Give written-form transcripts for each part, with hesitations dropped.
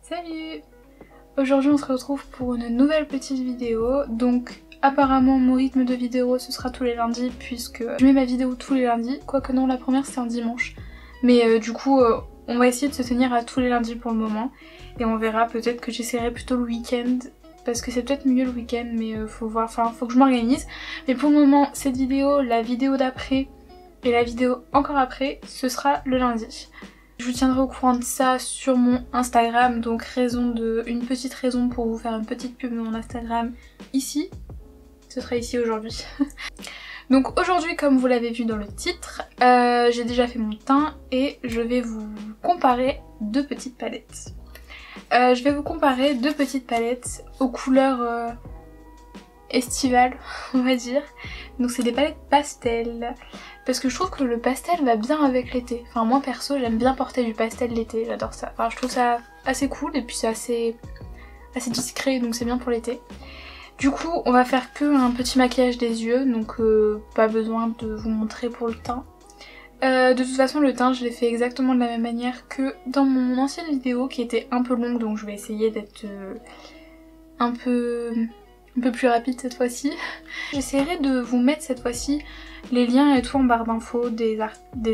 Salut! Aujourd'hui on se retrouve pour une nouvelle petite vidéo. Donc apparemment mon rythme de vidéo ce sera tous les lundis puisque je mets ma vidéo tous les lundis. Quoique non, la première c'était un dimanche. Mais du coup on va essayer de se tenir à tous les lundis pour le moment. Et on verra, peut-être que j'essaierai plutôt le week-end. Parce que c'est peut-être mieux le week-end, mais faut voir, enfin faut que je m'organise. Mais pour le moment cette vidéo, la vidéo d'après et la vidéo encore après, ce sera le lundi. Je vous tiendrai au courant de ça sur mon Instagram, donc une petite raison pour vous faire une petite pub de mon Instagram ici. Ce sera ici aujourd'hui. Donc aujourd'hui, comme vous l'avez vu dans le titre, j'ai déjà fait mon teint et je vais vous comparer deux petites palettes. Je vais vous comparer deux petites palettes aux couleurs estivales, on va dire. Donc c'est des palettes pastel. Parce que je trouve que le pastel va bien avec l'été. Enfin moi perso j'aime bien porter du pastel l'été, j'adore ça. Enfin je trouve ça assez cool et puis c'est assez discret donc c'est bien pour l'été. Du coup on va faire que un petit maquillage des yeux, donc pas besoin de vous montrer pour le teint. De toute façon le teint je l'ai fait exactement de la même manière que dans mon ancienne vidéo qui était un peu longue, donc je vais essayer d'être un peu plus rapide cette fois-ci. J'essaierai de vous mettre cette fois-ci les liens et tout en barre d'infos des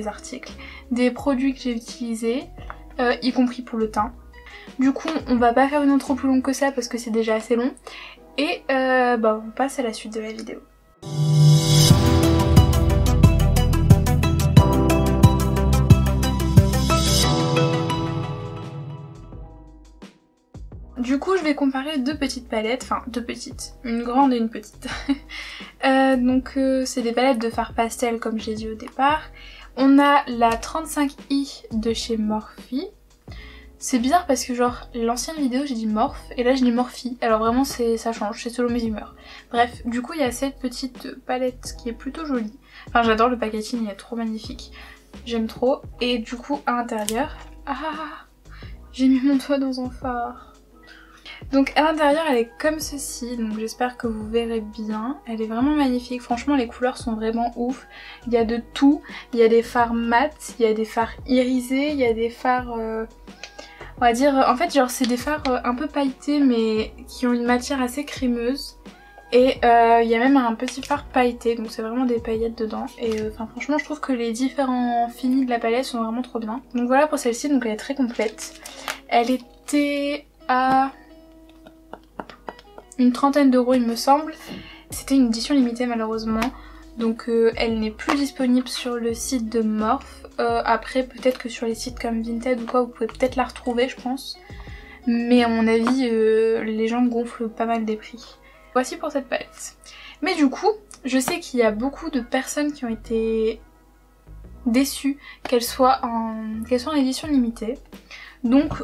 articles, des produits que j'ai utilisés, y compris pour le teint. Du coup on va pas faire une intro plus longue que ça parce que c'est déjà assez long. Et on passe à la suite de la vidéo. Du coup je vais comparer deux petites palettes, enfin deux petites, une grande et une petite. C'est des palettes de fard pastel comme j'ai dit au départ. On a la 35i de chez Morphe. C'est bizarre parce que genre l'ancienne vidéo j'ai dit Morphe et là je dis Morphe. Alors vraiment ça change, c'est selon mes humeurs. Bref, du coup il y a cette petite palette qui est plutôt jolie. Enfin j'adore le packaging, il est trop magnifique. J'aime trop. Et du coup à l'intérieur... Ah, j'ai mis mon doigt dans un fard. Donc à l'intérieur elle est comme ceci, donc j'espère que vous verrez bien. Elle est vraiment magnifique, franchement les couleurs sont vraiment ouf. Il y a de tout, il y a des fards mat, il y a des fards irisés, il y a des fards... on va dire, en fait genre c'est des fards un peu pailletés mais qui ont une matière assez crémeuse. Et il y a même un petit fard pailleté, donc c'est vraiment des paillettes dedans. Et franchement je trouve que les différents finis de la palette sont vraiment trop bien. Donc voilà pour celle-ci, donc elle est très complète. Elle était à... une trentaine d'euros il me semble. C'était une édition limitée malheureusement. Donc elle n'est plus disponible sur le site de Morphe. Après peut-être que sur les sites comme Vinted ou quoi vous pouvez peut-être la retrouver je pense. Mais à mon avis les gens gonflent pas mal des prix. Voici pour cette palette. Mais du coup je sais qu'il y a beaucoup de personnes qui ont été déçues qu'elle soit en édition limitée. Donc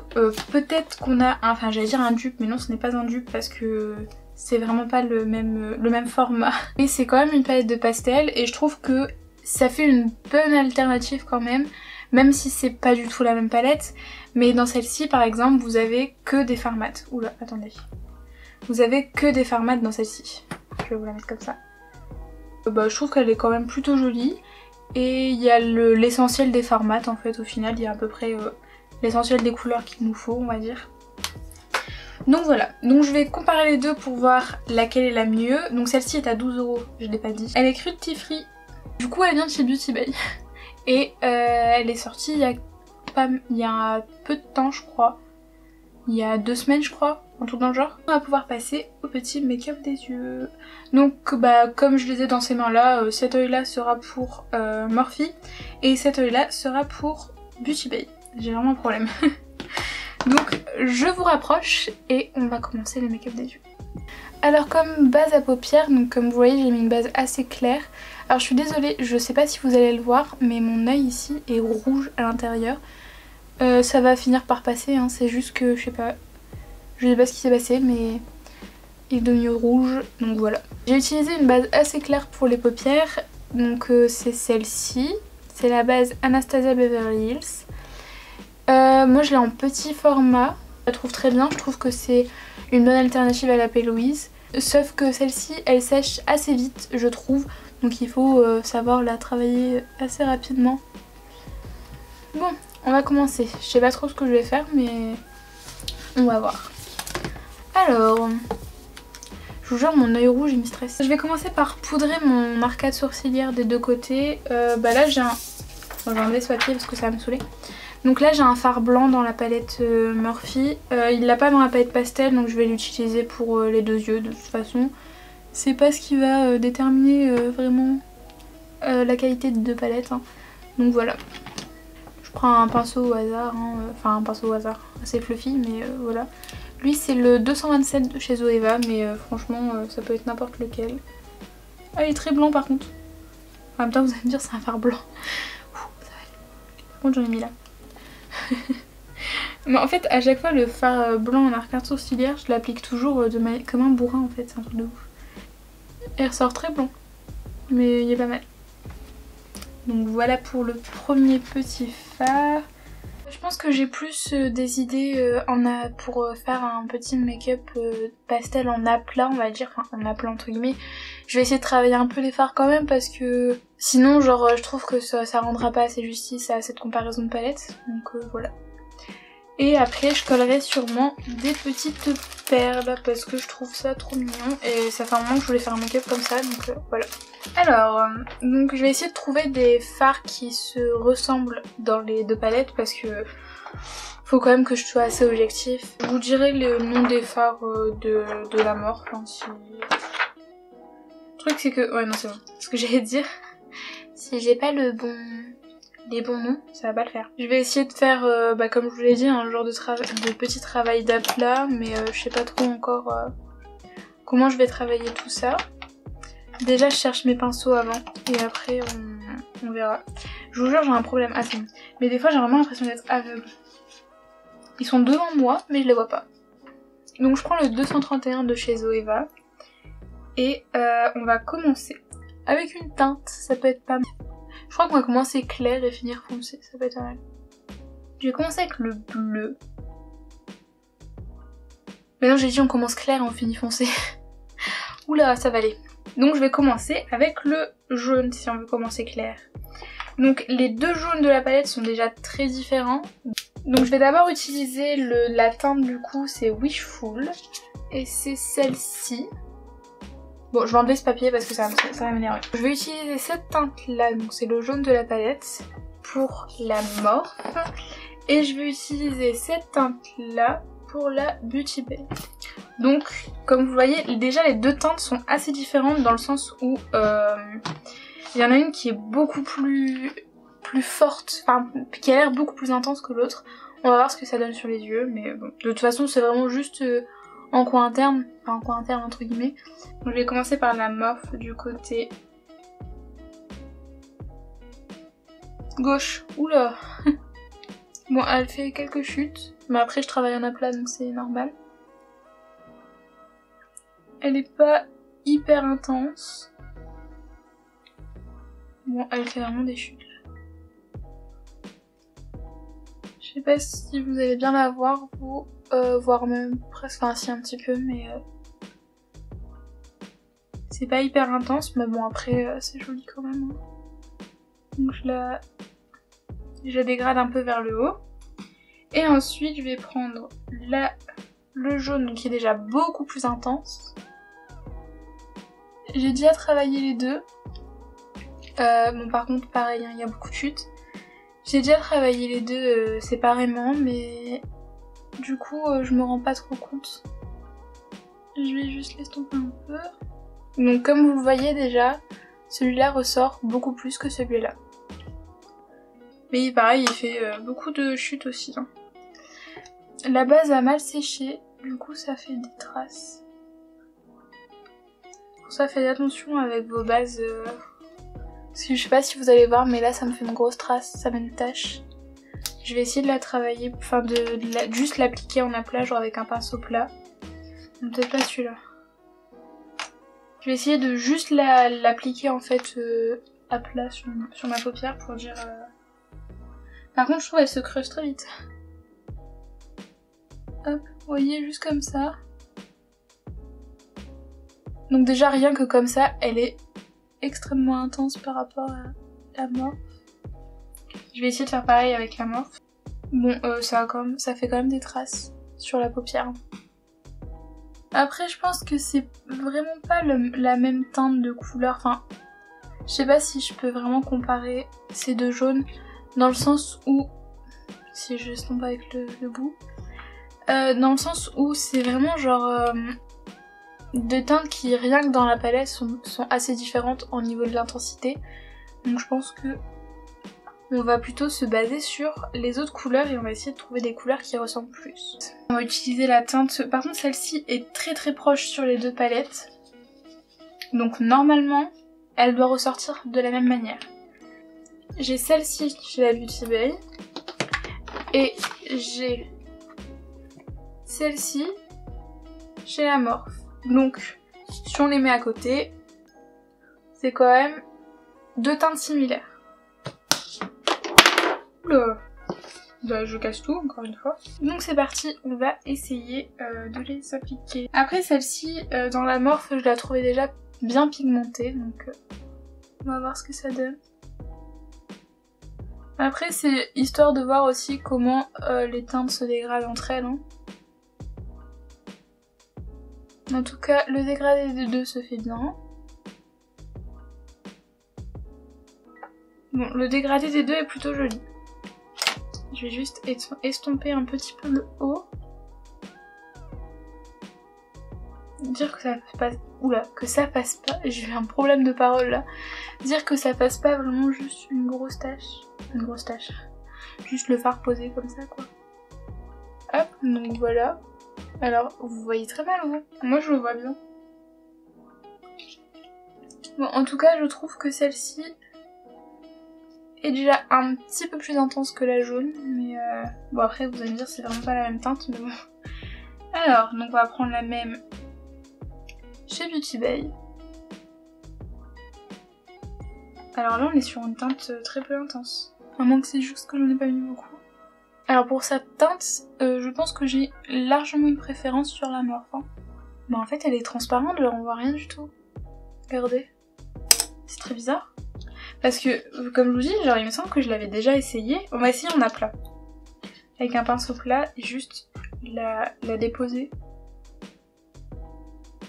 peut-être qu'on a, enfin j'allais dire un dupe, mais non ce n'est pas un dupe parce que c'est vraiment pas le même format. Et c'est quand même une palette de pastel et je trouve que ça fait une bonne alternative quand même, même si c'est pas du tout la même palette. Mais dans celle-ci par exemple vous avez que des fards mat. Oula, attendez. Vous avez que des fards mat dans celle-ci. Je vais vous la mettre comme ça. Je trouve qu'elle est quand même plutôt jolie. Et il y a l'essentiel des fards mat en fait au final, il y a à peu près... l'essentiel des couleurs qu'il nous faut on va dire. Donc voilà, donc je vais comparer les deux pour voir laquelle est la mieux. Donc celle-ci est à 12 €, je l'ai pas dit. Elle est cruelty free, du coup elle vient de chez Beauty Bay. Et elle est sortie il y a peu de temps je crois. Il y a 2 semaines je crois, un truc dans le genre. On va pouvoir passer au petit make-up des yeux. Donc comme je les ai dans ces mains là, cet œil là sera pour Morphe et cet œil là sera pour Beauty Bay. J'ai vraiment un problème. Donc je vous rapproche et on va commencer le make-up des yeux. Alors comme base à paupières, donc comme vous voyez j'ai mis une base assez claire. Alors je suis désolée, je sais pas si vous allez le voir, mais mon œil ici est rouge à l'intérieur. Ça va finir par passer, hein, c'est juste que je sais pas ce qui s'est passé, mais il est devenu rouge, donc voilà. J'ai utilisé une base assez claire pour les paupières, donc c'est celle-ci. C'est la base Anastasia Beverly Hills. Moi je l'ai en petit format, je la trouve très bien, je trouve que c'est une bonne alternative à la P. Louise. Sauf que celle-ci elle sèche assez vite je trouve, donc il faut savoir la travailler assez rapidement. Bon, on va commencer. Je sais pas trop ce que je vais faire mais On va voir. Alors, je vous jure mon œil rouge il me stresse. Je vais commencer par poudrer mon arcade sourcilière des deux côtés. Là j'ai un... Bon, j'ai enlevé ce papier parce que ça va me saouler. Donc là j'ai un fard blanc dans la palette Morphe. Il l'a pas dans la palette pastel donc je vais l'utiliser pour les deux yeux de toute façon. C'est pas ce qui va déterminer vraiment la qualité de deux palettes. Hein. Donc voilà. Je prends un pinceau au hasard, hein. Enfin un pinceau au hasard, assez fluffy mais voilà. Lui c'est le 227 de chez Zoeva mais franchement ça peut être n'importe lequel. Ah il est très blanc par contre. En même temps vous allez me dire c'est un fard blanc. Ouh, ça va aller. Par contre j'en ai mis là. Mais en fait à chaque fois le fard blanc en arcade sourcilière je l'applique toujours comme un bourrin en fait, c'est un truc de ouf. Il ressort très blanc mais il est pas mal. Donc voilà pour le premier petit fard. Je pense que j'ai plus des idées pour faire un petit make-up pastel en aplat on va dire, enfin en aplat entre guillemets. Je vais essayer de travailler un peu les fards quand même parce que sinon genre je trouve que ça rendra pas assez justice à cette comparaison de palette. Donc voilà. Et après je collerai sûrement des petites perles parce que je trouve ça trop mignon et ça fait un moment que je voulais faire un make-up comme ça donc voilà. Alors, donc je vais essayer de trouver des fards qui se ressemblent dans les deux palettes parce que faut quand même que je sois assez objectif. Je vous dirai le nom des fards de la Morphe. Hein, si... Le truc c'est que... Ouais non c'est bon. Ce que j'allais dire, si j'ai pas les bons noms, ça va pas le faire. Je vais essayer de faire, comme je vous l'ai dit, un genre de petit travail d'aplat, mais je sais pas trop encore comment je vais travailler tout ça. Déjà je cherche mes pinceaux avant et après on verra. Je vous jure j'ai un problème assez bon. Mais des fois j'ai vraiment l'impression d'être aveugle. Ils sont devant moi mais je les vois pas. Donc je prends le 231 de chez Zoeva. Et on va commencer avec une teinte, ça peut être pas mal. Je crois qu'on va commencer clair et finir foncé, ça peut être pas mal. Je vais commencer avec le bleu. Mais non j'ai dit on commence clair et on finit foncé. Oula ça va aller. Donc je vais commencer avec le jaune si on veut commencer clair. Donc les deux jaunes de la palette sont déjà très différents. Donc je vais d'abord utiliser la teinte du coup, c'est Wishful. Et c'est celle-ci. Bon je vais enlever ce papier parce que ça va m'énerver. Je vais utiliser cette teinte là, donc c'est le jaune de la palette, pour la Morphe. Et je vais utiliser cette teinte là pour la Beauty Bay. Donc comme vous voyez déjà les deux teintes sont assez différentes dans le sens où il y en a une qui est beaucoup plus forte, enfin qui a l'air beaucoup plus intense que l'autre. On va voir ce que ça donne sur les yeux mais bon, de toute façon c'est vraiment juste en coin interne, enfin en coin interne entre guillemets. Donc je vais commencer par la Morphe du côté gauche. Oula. Bon elle fait quelques chutes mais après je travaille en aplat donc c'est normal. Elle est pas hyper intense. Bon, elle fait vraiment des chutes. Je sais pas si vous allez bien la voir, vous, voire même presque, enfin si un petit peu, mais c'est pas hyper intense, mais bon après c'est joli quand même. Hein. Donc je la dégrade un peu vers le haut. Et ensuite je vais prendre le jaune qui est déjà beaucoup plus intense. J'ai déjà travaillé les deux. Bon par contre pareil, hein, il y a beaucoup de chutes. J'ai déjà travaillé les deux séparément mais du coup je me rends pas trop compte. Je vais juste l'estomper un peu. Donc comme vous le voyez déjà, celui-là ressort beaucoup plus que celui-là. Mais pareil il fait beaucoup de chutes aussi. Hein. La base a mal séché, du coup ça fait des traces. Pour ça faites attention avec vos bases. Parce que je sais pas si vous allez voir mais là ça me fait une grosse trace, ça met une tache. Je vais essayer de la travailler, enfin juste l'appliquer en aplat genre avec un pinceau plat. Peut-être pas celui-là. Je vais essayer de juste l'appliquer en fait à plat sur ma paupière pour dire... Par contre je trouve elle se creuse très vite. Hop, vous voyez juste comme ça. Donc déjà rien que comme ça elle est extrêmement intense par rapport à la Morphe. Je vais essayer de faire pareil avec la Morphe. Bon ça fait quand même des traces. sur la paupière. Après je pense que c'est vraiment pas la même teinte de couleur, enfin je sais pas si je peux vraiment comparer ces deux jaunes dans le sens où, si je estompe avec le bout, dans le sens où c'est vraiment genre deux teintes qui rien que dans la palette sont assez différentes au niveau de l'intensité, donc je pense que on va plutôt se baser sur les autres couleurs et on va essayer de trouver des couleurs qui ressemblent plus. On va utiliser la teinte, par contre celle-ci est très proche sur les deux palettes. Donc normalement, elle doit ressortir de la même manière. J'ai celle-ci chez la Beauty Bay. Et j'ai celle-ci chez la Morphe. Donc si on les met à côté, c'est quand même deux teintes similaires. Bah, je casse tout encore une fois. Donc c'est parti, on va essayer de les appliquer. Après celle-ci, dans la Morphe, je la trouvais déjà bien pigmentée, donc on va voir ce que ça donne. Après c'est histoire de voir aussi comment les teintes se dégradent entre elles. Hein. En tout cas, le dégradé des deux se fait bien. Bon, le dégradé des deux est plutôt joli. Je vais juste estomper un petit peu le haut. Dire que ça passe... Oula, que ça passe pas... J'ai eu un problème de parole là. Dire que ça passe pas vraiment juste une grosse tache. Une grosse tache. Juste le fard posé comme ça quoi. Hop, donc voilà. Alors, vous voyez très mal vous. Moi je le vois bien. Bon, en tout cas, je trouve que celle-ci est déjà un petit peu plus intense que la jaune, mais bon après vous allez me dire c'est vraiment pas la même teinte, mais bon. Alors, donc on va prendre la même chez Beauty Bay. Alors là on est sur une teinte très peu intense. À moins que c'est juste que j'en ai pas mis beaucoup. Alors pour cette teinte, je pense que j'ai largement une préférence sur la Morphe. Hein. Bah en fait elle est transparente, genre on voit rien du tout. Regardez. C'est très bizarre. Parce que, comme je vous dis, genre il me semble que je l'avais déjà essayé. On va essayer en aplat. Avec un pinceau plat et juste la déposer.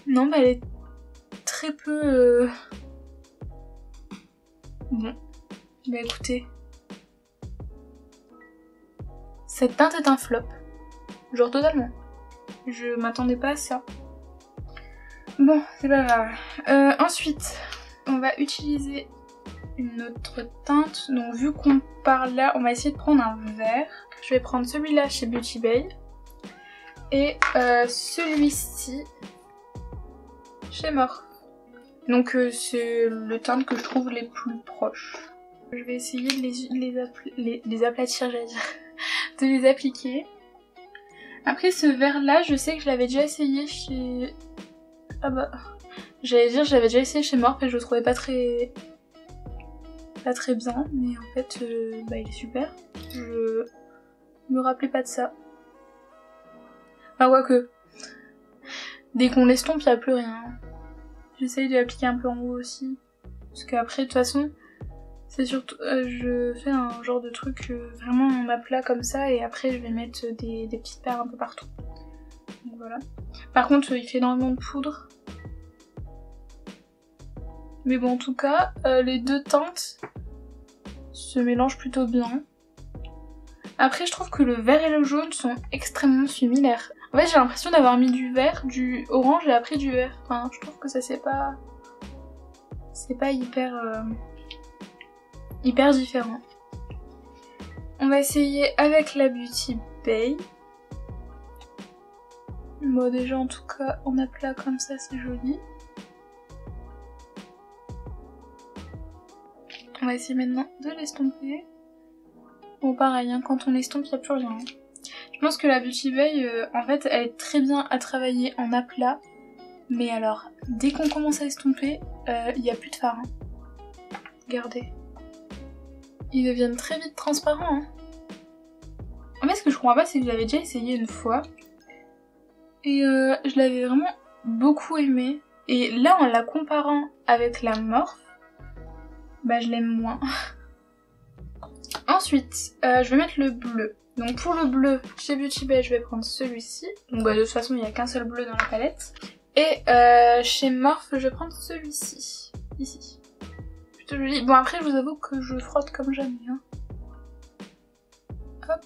Non, bah elle est très peu... Bon. Bah écoutez. Cette teinte est un flop. Genre totalement. Je m'attendais pas à ça. Bon, c'est pas grave. Ensuite, on va utiliser une autre teinte. Donc vu qu'on parle là, on va essayer de prendre un vert. Je vais prendre celui-là chez Beauty Bay. Et celui-ci chez Morphe. Donc c'est le teinte que je trouve les plus proches. Je vais essayer de les aplatir, j'allais dire. De les appliquer. Après ce vert là, je sais que je l'avais déjà essayé chez... Ah bah... J'allais dire, je l'avais déjà essayé chez Morphe et je le trouvais pas très bien, mais en fait, bah il est super. Je me rappelais pas de ça. Enfin, quoique. Dès qu'on l'estompe, il n'y a plus rien. J'essaye de l'appliquer un peu en haut aussi. Parce qu'après, de toute façon, c'est surtout... je fais un genre de truc vraiment en aplat comme ça, et après, je vais mettre des petites perles un peu partout. Donc voilà. Par contre, il fait énormément de poudre. Mais bon, en tout cas, les deux teintes se mélangent plutôt bien. Après, je trouve que le vert et le jaune sont extrêmement similaires. En fait, j'ai l'impression d'avoir mis du vert, du orange et après du vert. Enfin, je trouve que ça c'est pas hyper différent. On va essayer avec la Beauty Bay. Bon, déjà en tout cas, en aplat comme ça, c'est joli. On va essayer maintenant de l'estomper. Bon pareil, hein, quand on l'estompe, il n'y a plus rien. Je pense que la Beauty Bay, en fait, elle est très bien à travailler en aplat. Mais alors, dès qu'on commence à estomper, il n'y a plus de fard. Hein. Regardez. Ils deviennent très vite transparents. Hein. En fait, ce que je comprends pas, c'est que je l'avais déjà essayé une fois. Et je l'avais vraiment beaucoup aimé. Et là, en la comparant avec la Morphe, bah je l'aime moins. Ensuite, je vais mettre le bleu. Donc pour le bleu, chez Beauty Bay, je vais prendre celui-ci. Donc bah, de toute façon, il n'y a qu'un seul bleu dans la palette. Et chez Morphe, je vais prendre celui-ci. Ici. Plutôt joli. Bon après, je vous avoue que je frotte comme jamais. Hein. Hop.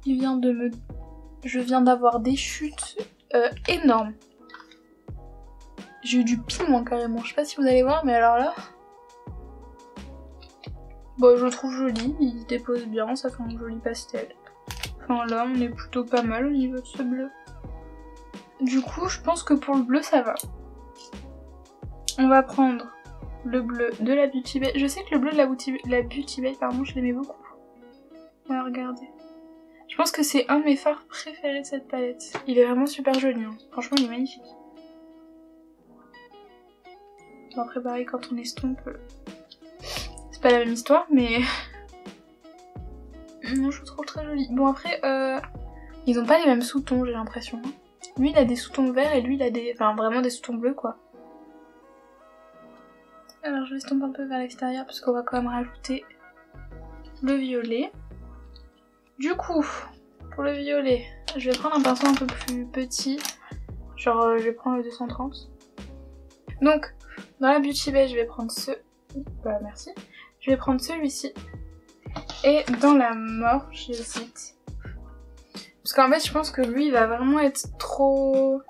Je viens d'avoir des chutes énormes. J'ai eu du piment carrément. Je sais pas si vous allez voir, mais alors là... Bon, je le trouve joli. Il dépose bien. Ça fait un joli pastel. Enfin là, on est plutôt pas mal au niveau de ce bleu. Du coup, je pense que pour le bleu, ça va. On va prendre le bleu de la Beauty Bay. Je sais que le bleu de la Beauty Bay, pardon, je l'aimais beaucoup. On va regarder. Je pense que c'est un de mes fards préférés de cette palette. Il est vraiment super joli. Hein. Franchement, il est magnifique. Bon, après, pareil, quand on estompe, c'est pas la même histoire, mais... Non, je le trouve très joli. Bon, après, ils ont pas les mêmes sous-tons, j'ai l'impression. Lui, il a des sous-tons verts et lui, il a des... Enfin, vraiment des sous-tons bleus, quoi. Alors, je l'estompe un peu vers l'extérieur parce qu'on va quand même rajouter le violet. Du coup, pour le violet, je vais prendre un pinceau un peu plus petit. Genre, je vais prendre le 230. Donc, dans la Beauty Bay, je vais prendre merci. Je vais prendre celui-ci. Et dans la Morphe, j'hésite. Parce qu'en fait, je pense que lui, il va vraiment être trop...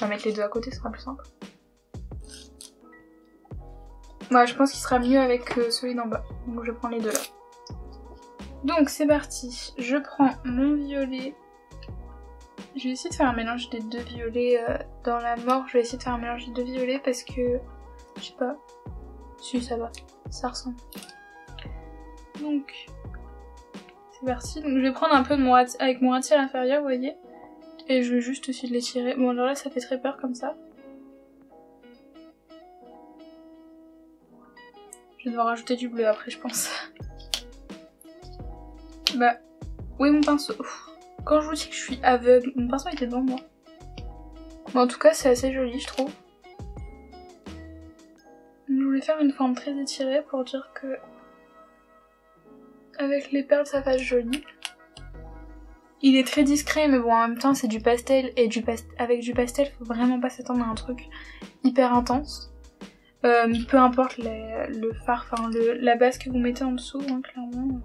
On va mettre les deux à côté, ce sera plus simple. Ouais, je pense qu'il sera mieux avec celui d'en bas. Donc je prends les deux là. Donc c'est parti. Je prends mon violet. Je vais essayer de faire un mélange des deux violets dans la Morphe. Je vais essayer de faire un mélange des deux violets parce que... Je sais pas. Si, ça va. Ça ressemble. Donc... C'est parti. Donc je vais prendre un peu de avec mon ratti à l'inférieur, vous voyez. Et je vais juste essayer de l'étirer. Bon alors là ça fait très peur comme ça. Je vais devoir rajouter du bleu après, je pense. Bah, où est mon pinceau? Quand je vous dis que je suis aveugle, mon pinceau était devant moi. Bon, en tout cas, c'est assez joli, je trouve. Je voulais faire une forme très étirée pour dire que avec les perles, ça fasse joli. Il est très discret, mais bon, en même temps, c'est du pastel et avec du pastel, faut vraiment pas s'attendre à un truc hyper intense. Peu importe le fard, enfin la base que vous mettez en dessous, hein, clairement.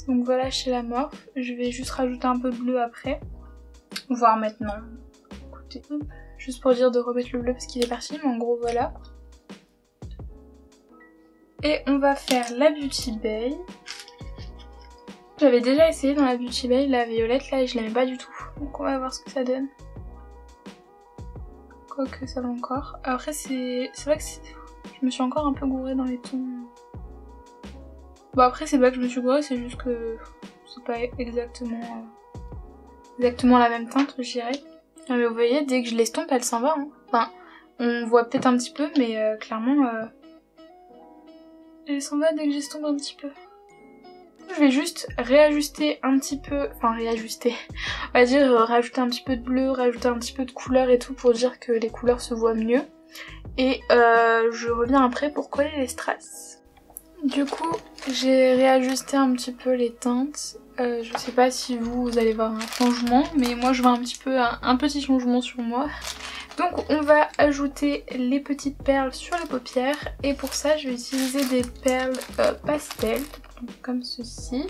Donc voilà, chez la Morphe, je vais juste rajouter un peu de bleu après, voire maintenant. Écoutez, juste pour dire de remettre le bleu parce qu'il est parti, mais en gros voilà. Et on va faire la Beauty Bay. J'avais déjà essayé dans la Beauty Bay la violette là et je l'aimais pas du tout, donc on va voir ce que ça donne. Quoique ça va encore. Après c'est vrai que je me suis encore un peu gourée dans les tons. Bon après c'est pas que je me suis gourée, c'est juste que c'est pas exactement la même teinte, je dirais. Mais vous voyez, dès que je l'estompe, elle s'en va. Hein. Enfin, on voit peut-être un petit peu, mais clairement elle s'en va dès que j'estompe un petit peu. Je vais juste réajuster un petit peu, enfin réajuster, on va dire rajouter un petit peu de bleu, rajouter un petit peu de couleur et tout pour dire que les couleurs se voient mieux. Et je reviens après pour coller les strass. Du coup, j'ai réajusté un petit peu les teintes. Je sais pas si vous allez voir un changement, mais moi je vois un petit peu un petit changement sur moi. Donc on va ajouter les petites perles sur les paupières et pour ça je vais utiliser des perles pastel, comme ceci,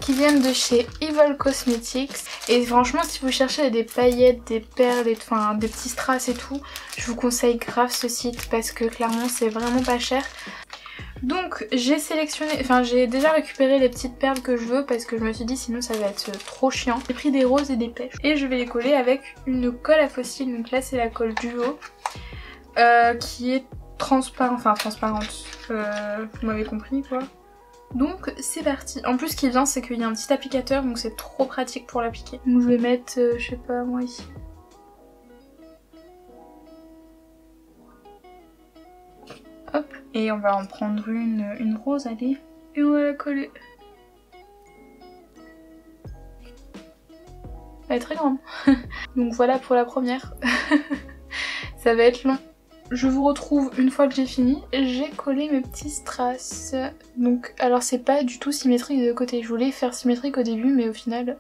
qui viennent de chez Evil Cosmetics. Et franchement si vous cherchez des paillettes, des perles, enfin des petits strass et tout, je vous conseille grave ce site parce que clairement c'est vraiment pas cher. Donc j'ai sélectionné, enfin j'ai déjà récupéré les petites perles que je veux parce que je me suis dit sinon ça va être trop chiant. J'ai pris des roses et des pêches et je vais les coller avec une colle à fossiles. Donc là c'est la colle Duo qui est transparente, vous m'avez compris quoi. Donc c'est parti. En plus ce qui est bien c'est qu'il y a un petit applicateur donc c'est trop pratique pour l'appliquer. Donc je vais mettre, je sais pas moi ici. Hop, et on va en prendre une rose, allez, et on va la coller. Elle est très grande. Donc voilà pour la première. Ça va être long. je vous retrouve une fois que j'ai fini. J'ai collé mes petits strass. Donc alors c'est pas du tout symétrique des deux côtés. Je voulais faire symétrique au début mais au final...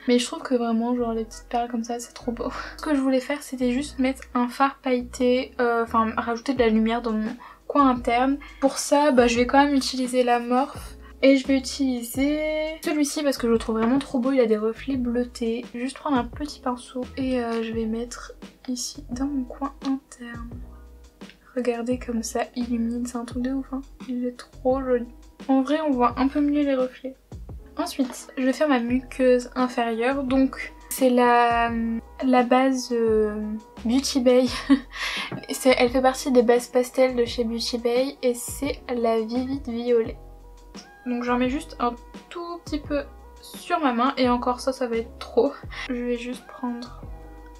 Mais je trouve que vraiment genre les petites perles comme ça c'est trop beau. Ce que je voulais faire c'était juste mettre un fard pailleté, enfin rajouter de la lumière dans mon coin interne. Pour ça je vais quand même utiliser la Morphe. Et je vais utiliser celui-ci parce que je le trouve vraiment trop beau, il a des reflets bleutés. Juste prendre un petit pinceau et je vais mettre ici dans mon coin interne. Regardez comme ça illumine, c'est un truc de ouf hein. Il est trop joli. En vrai on voit un peu mieux les reflets. Ensuite je vais faire ma muqueuse inférieure, donc c'est la base Beauty Bay. Elle fait partie des bases pastel de chez Beauty Bay et c'est la Vivid Violet. Donc j'en mets juste un tout petit peu sur ma main et encore ça va être trop. Je vais juste prendre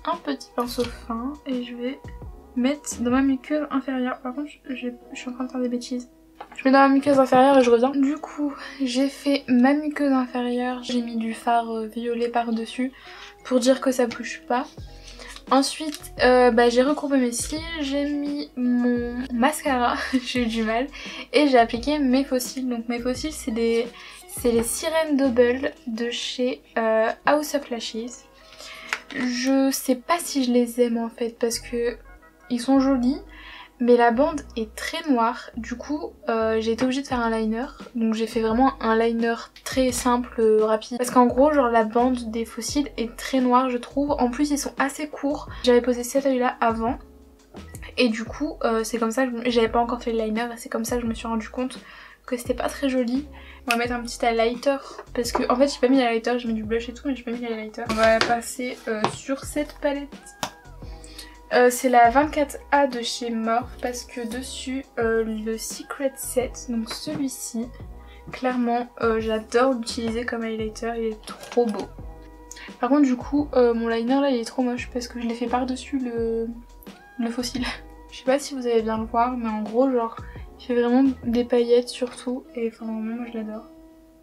un petit pinceau fin et je vais mettre dans ma muqueuse inférieure. Par contre je suis en train de faire des bêtises. Je mets dans ma muqueuse inférieure et je reviens. Du coup j'ai fait ma muqueuse inférieure, j'ai mis du fard violet par dessus pour dire que ça bouge pas. Ensuite j'ai recourbé mes cils, j'ai mis mon mascara, j'ai eu du mal, et j'ai appliqué mes faux cils. Donc mes faux cils c'est les Sirènes Double de chez House of Lashes. Je sais pas si je les aime en fait parce que ils sont jolis, mais la bande est très noire. Du coup j'ai été obligée de faire un liner, donc j'ai fait vraiment un liner très simple, rapide, parce qu'en gros genre la bande des faux cils est très noire je trouve. En plus ils sont assez courts, j'avais posé cet œil là avant et du coup c'est comme ça que j'avais pas encore fait le liner et c'est comme ça que je me suis rendu compte que c'était pas très joli. On va mettre un petit highlighter parce que en fait j'ai pas mis l'highlighter, j'ai mis du blush et tout mais j'ai pas mis l'highlighter. On va passer sur cette palette. C'est la 24A de chez Morphe parce que dessus le Secret Set, donc celui-ci, clairement j'adore l'utiliser comme highlighter, il est trop beau. Par contre du coup mon liner là il est trop moche parce que je l'ai fait par dessus le faux cil. Je sais pas si vous allez bien le voir mais en gros genre il fait vraiment des paillettes surtout et enfin vraiment moi je l'adore.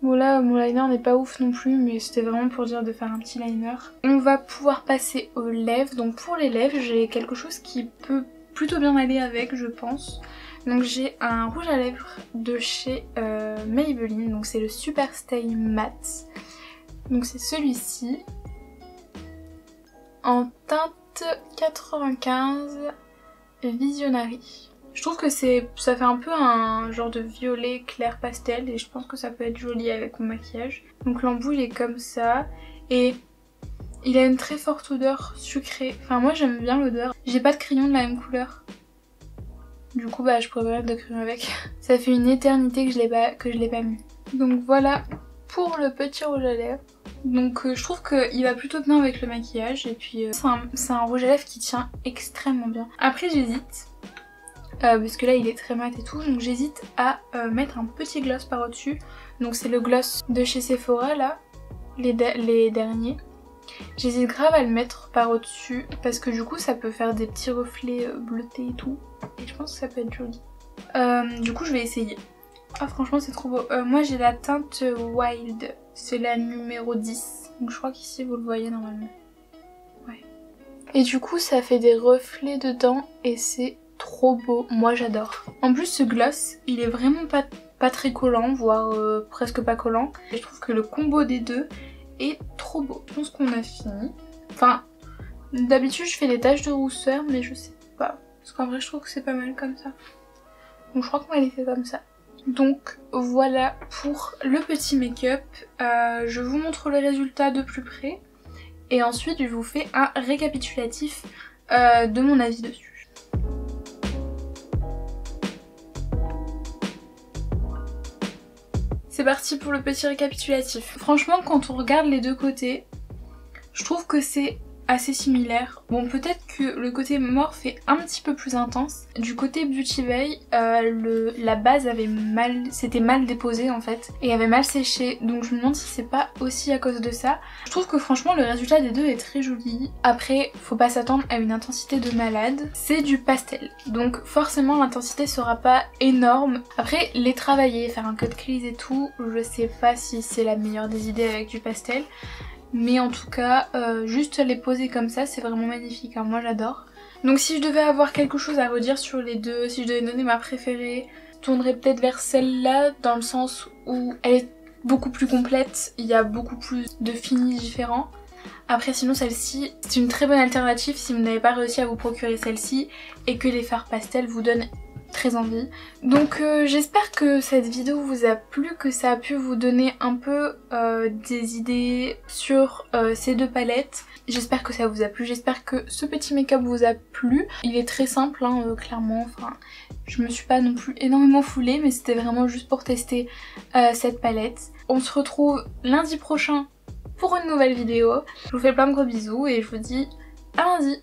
Bon là mon liner n'est pas ouf non plus mais c'était vraiment pour dire de faire un petit liner. On va pouvoir passer aux lèvres. Donc pour les lèvres j'ai quelque chose qui peut plutôt bien aller avec je pense. Donc j'ai un rouge à lèvres de chez Maybelline, donc c'est le Super Stay Matte. Donc c'est celui-ci en teinte 95 Visionary. Je trouve que ça fait un peu un genre de violet clair pastel et je pense que ça peut être joli avec mon maquillage. Donc l'embout il est comme ça et il a une très forte odeur sucrée. Enfin moi j'aime bien l'odeur. J'ai pas de crayon de la même couleur. Du coup je pourrais pas mettre de crayon avec. Ça fait une éternité que je l'ai pas mis. Donc voilà pour le petit rouge à lèvres. Donc je trouve qu'il va plutôt bien avec le maquillage et puis c'est un rouge à lèvres qui tient extrêmement bien. Après j'hésite. Parce que là il est très mat et tout, donc j'hésite à mettre un petit gloss par au-dessus. Donc c'est le gloss de chez Sephora là, les derniers. J'hésite grave à le mettre par au-dessus parce que du coup ça peut faire des petits reflets bleutés et tout. Et je pense que ça peut être joli. Du coup je vais essayer. Ah franchement c'est trop beau. Moi j'ai la teinte Wild, c'est la numéro 10. Donc je crois qu'ici vous le voyez normalement. Ouais. Et du coup ça fait des reflets dedans et c'est trop beau, moi j'adore. En plus ce gloss il est vraiment pas très collant, voire presque pas collant. Et je trouve que le combo des deux est trop beau. Je pense qu'on a fini. Enfin d'habitude je fais des taches de rousseur mais je sais pas. Parce qu'en vrai je trouve que c'est pas mal comme ça. Donc je crois qu'on va les faire comme ça. Donc voilà pour le petit make-up. Je vous montre le résultat de plus près. Et ensuite je vous fais un récapitulatif de mon avis dessus. C'est parti pour le petit récapitulatif. Franchement quand on regarde les deux côtés, je trouve que c'est assez similaire. Bon peut-être que le côté Morphe est un petit peu plus intense. Du côté Beauty Bay, la base s'était mal déposée en fait et avait mal séché. Donc je me demande si c'est pas aussi à cause de ça. Je trouve que franchement le résultat des deux est très joli. Après faut pas s'attendre à une intensité de malade. C'est du pastel. Donc forcément l'intensité sera pas énorme. Après les travailler, faire un cut crease et tout, je sais pas si c'est la meilleure des idées avec du pastel. Mais en tout cas, juste les poser comme ça, c'est vraiment magnifique, hein. Moi j'adore. Donc si je devais avoir quelque chose à redire sur les deux, si je devais donner ma préférée, je tournerais peut-être vers celle-là dans le sens où elle est beaucoup plus complète, il y a beaucoup plus de finis différents. Après sinon celle-ci c'est une très bonne alternative si vous n'avez pas réussi à vous procurer celle-ci et que les fards pastels vous donnent très envie. Donc j'espère que cette vidéo vous a plu, que ça a pu vous donner un peu des idées sur ces deux palettes. J'espère que ça vous a plu, j'espère que ce petit make-up vous a plu. Il est très simple hein, clairement, enfin je me suis pas non plus énormément foulée mais c'était vraiment juste pour tester cette palette. On se retrouve lundi prochain pour une nouvelle vidéo. Je vous fais plein de gros bisous et je vous dis à lundi.